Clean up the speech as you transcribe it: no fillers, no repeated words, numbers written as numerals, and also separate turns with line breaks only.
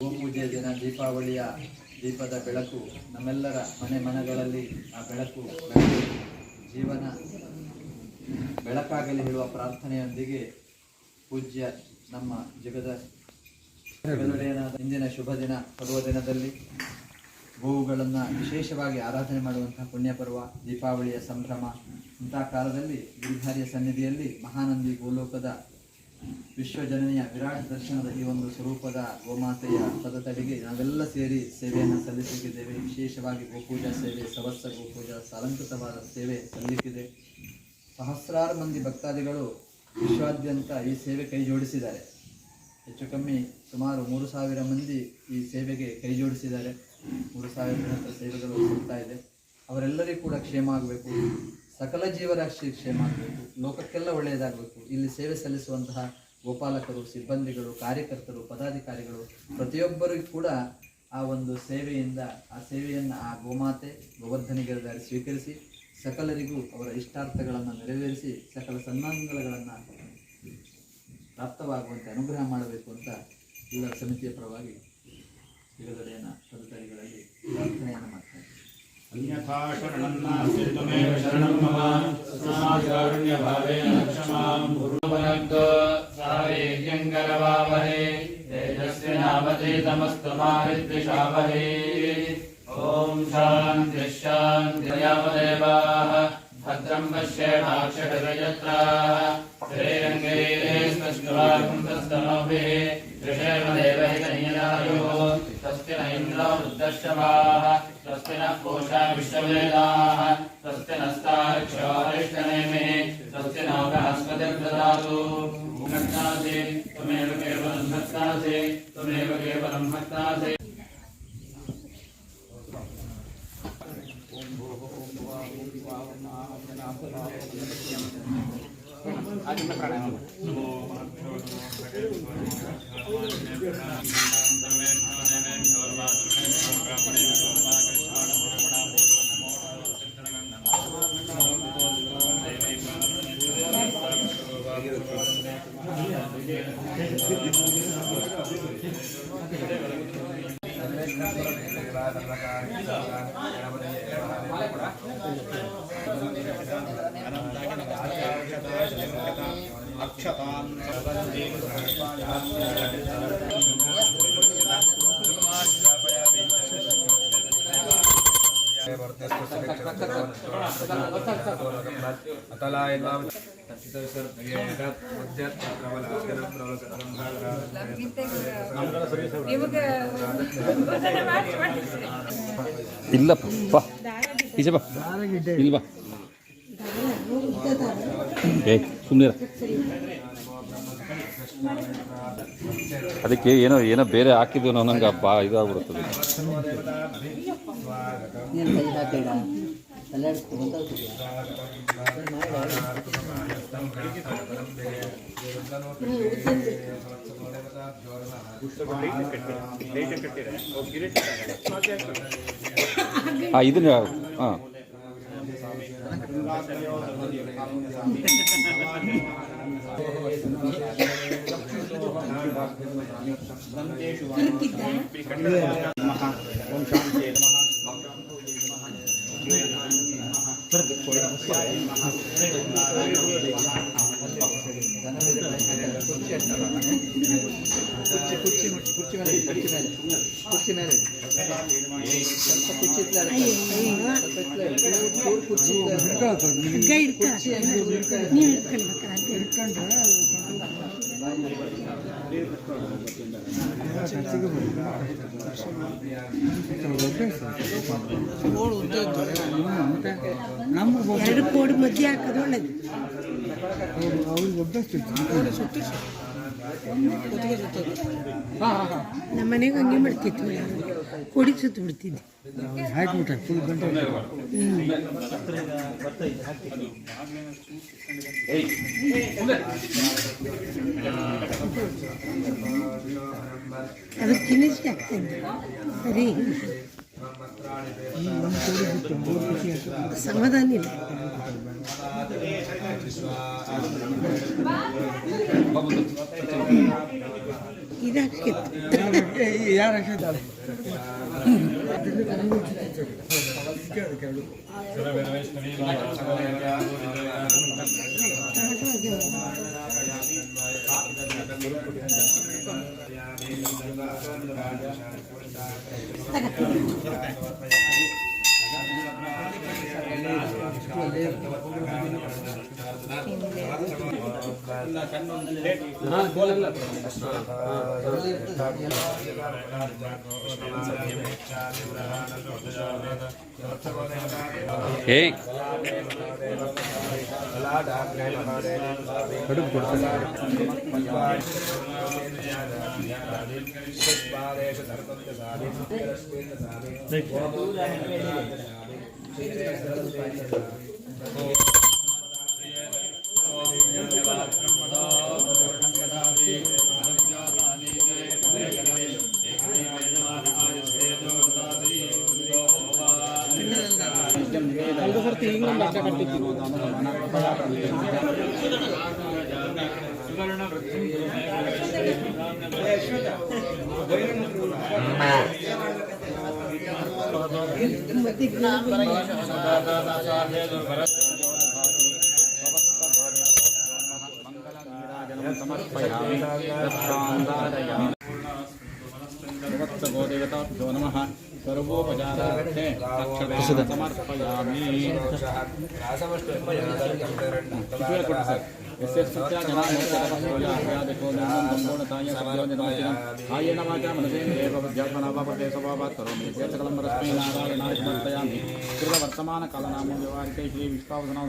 ಗೋಪೂಜೆಯ ದಿನ ದೀಪಾವಳಿಯ ದೀಪದ ಬೆಳಕು ನಮ್ಮೆಲ್ಲರ ಮನೆಗಳಲ್ಲಿ ಆ ಬೆಳಕು ಜೀವನ ಬೆಳಕಾಗಲಿ ಹೇಳುವ ಪ್ರಾರ್ಥನೆಯೊಂದಿಗೆ ಪೂಜ್ಯ ನಮ್ಮ ಜಗದೊಡೆಯನಾದ ಇಂದಿನ ಶುಭ ದಿನ ಪರ್ವ ದಿನದಲ್ಲಿ ಗೋವುಗಳನ್ನು ವಿಶೇಷವಾಗಿ ಆರಾಧನೆ ಮಾಡುವಂತಹ ಪುಣ್ಯಪರ್ವ ದೀಪಾವಳಿಯ ಸಂಭ್ರಮ. ಇಂತಹ ಕಾಲದಲ್ಲಿ ಗಿರಿಧಾರಿಯ ಸನ್ನಿಧಿಯಲ್ಲಿ ಮಹಾನಂದಿ ಗೋಲೋಕದ ವಿಶ್ವಜನನಿಯ ವಿರಾಟ್ ದರ್ಶನದ ಈ ಒಂದು ಸ್ವರೂಪದ ಗೋಮಾತೆಯ ಪದತಡಿಗೆ ನಾವೆಲ್ಲ ಸೇರಿ ಸೇವೆಯನ್ನು ಸಲ್ಲಿಸುತ್ತಿದ್ದೇವೆ. ವಿಶೇಷವಾಗಿ ಗೋಪೂಜಾ ಸೇವೆ, ಸವತ್ಸ ಗೋಪೂಜಾ ಅಲಂಕೃತವಾದ ಸೇವೆ ಸಲ್ಲಿಸಿದೆ. ಸಹಸ್ರಾರು ಮಂದಿ ಭಕ್ತಾದಿಗಳು ವಿಶ್ವಾದ್ಯಂತ ಈ ಸೇವೆ ಕೈ ಜೋಡಿಸಿದ್ದಾರೆ. ಹೆಚ್ಚು ಕಮ್ಮಿ ಸುಮಾರು 3,000 ಮಂದಿ ಈ ಸೇವೆಗೆ ಕೈ ಜೋಡಿಸಿದ್ದಾರೆ. 3,000 ಸೇವೆಗಳು ಸಿಗ್ತಾ ಇದೆ. ಅವರೆಲ್ಲರಿಗೂ ಕೂಡ ಕ್ಷೇಮ ಆಗಬೇಕು, ಸಕಲ ಜೀವರಾಶಿ ಕ್ಷೇಮ ಆಗಬೇಕು, ಲೋಕಕ್ಕೆಲ್ಲ ಒಳ್ಳೆಯದಾಗಬೇಕು. ಇಲ್ಲಿ ಸೇವೆ ಸಲ್ಲಿಸುವಂತಹ ಗೋಪಾಲಕರು, ಸಿಬ್ಬಂದಿಗಳು, ಕಾರ್ಯಕರ್ತರು, ಪದಾಧಿಕಾರಿಗಳು ಪ್ರತಿಯೊಬ್ಬರಿಗೂ ಕೂಡ ಆ ಒಂದು ಸೇವೆಯಿಂದ ಆ ಸೇವೆಯನ್ನು ಆ ಗೋಮಾತೆ ಗೋವರ್ಧನಿಗಿರಿದಾರಿ ಸ್ವೀಕರಿಸಿ ಸಕಲರಿಗೂ ಅವರ ಇಷ್ಟಾರ್ಥಗಳನ್ನು ನೆರವೇರಿಸಿ ಸಕಲ ಸನ್ಮಾನಗಳನ್ನು ಪ್ರಾಪ್ತವಾಗುವಂತೆ ಅನುಗ್ರಹ ಮಾಡಬೇಕು ಅಂತ ಎಲ್ಲ ಸಮಿತಿಯ ಪರವಾಗಿ ಜಗದೊಡೆಯನ ಪದತಡಿಗಳಲ್ಲಿ ಪ್ರಾರ್ಥನೆಯನ್ನು ಮಾಡ್ತಾರೆ.
ಅನ್ಯಥಾ ಶರಣಂ ನಾಸ್ತಿ ತ್ವಮೇವ ಶರಣಂ ಮಮ ಸಮಾಕಾರುಣ್ಯ ಭಾವೇನ ಕ್ಷಮಾಂ ಗುರುವನಗ್ಗೋ ಸಾವೇದ್ಯಂ ಕರವಾವಹೇ ತೇಜಸ್ವಿನಾವಧೀತಮಸ್ತು ಮಾ ವಿದ್ವಿಷಾವಹೇ. ಓಂ ಶಾಂತಿ ಶಾಂತಿ ದೇವಾಃ ಭದ್ರಂ ಪಶ್ಯೇಮಾಕ್ಷಭಿರ್ಯಜತ್ರಾಃ ಶ್ರೀರಂಗೈಸ್ತಸ್ಕೃವಾಗುಂತಸ್ತನೋಭಿಃ ऋषेर्मदेवहितनियदायुः स्वस्ति न इन्द्रो वृद्धश्रवाः स्वस्ति नः पूषा विश्ववेदाः स्वस्ति नस्तार्क्ष्यो अरिष्टनेमिः स्वस्ति नो बृहस्पतिर्ददातु. भक्तासि त्वमेव केवलं भक्तासि त्वमेव केवलं भक्तासि.
ಇಲ್ಲಪ್ಪ ಈಚೆ ಬಾ, ಇಲ್ಲಿ ಬಾ. ಸುಮ್ಮನೆ ಅದಕ್ಕೆ ಏನೋ ಏನೋ ಬೇರೆ ಹಾಕಿದ್ವು ನಾವು, ನಂಗೆ ಬಾ ಇದಾಗ್ಬಿಡುತ್ತದೆ. ಇದನ್ನ ಹಾಂ
ಎರಡು ಕೋಡಿ ಮಧ್ಯೆ ಹಾಕೋದು ಒಳ್ಳೇದು. ನಮ್ಮ ಮನೆಗೆ ಹಂಗೆ ಮಾಡ್ತಿತ್ತು, ಕೊಡಿ ಸುತ್ತು ಬಿಡ್ತಿದ್ದೆ.
ಹಾಕ್ಬಿಟ್ರೆ ಫುಲ್ ಗಂಟೆ
ಅದಕ್ಕೆ ತಿನ್ನಿಸಿ ಆಗ್ತಿದ್ದೆ. ಸರಿ ಸಮಾಧಾನ ಇಲ್ಲ. ಇದಾಕಿತ್ತು
ಯಾರು
ಏಯ್
ಕಡುಬು ಕೊಡ್ತಾರೆ.
गोदेवताभ्यो नमः सर्वोपचारार्थे अक्षतां समर्पयामि यस्य सत्या जनामोक्षतपस्योजाह्यादिको निर्मूलताय सद्योजनमतिरम् आयेन वाचा मनसेन्द्रिये भवद्यात्मना वा प्रत्यय स्वभावात् करोमि यत्सकलं परस्मै नारायणाय समर्पयामि कृतवर्तमानकालनामो व्यवहारिके श्री विश्वावसना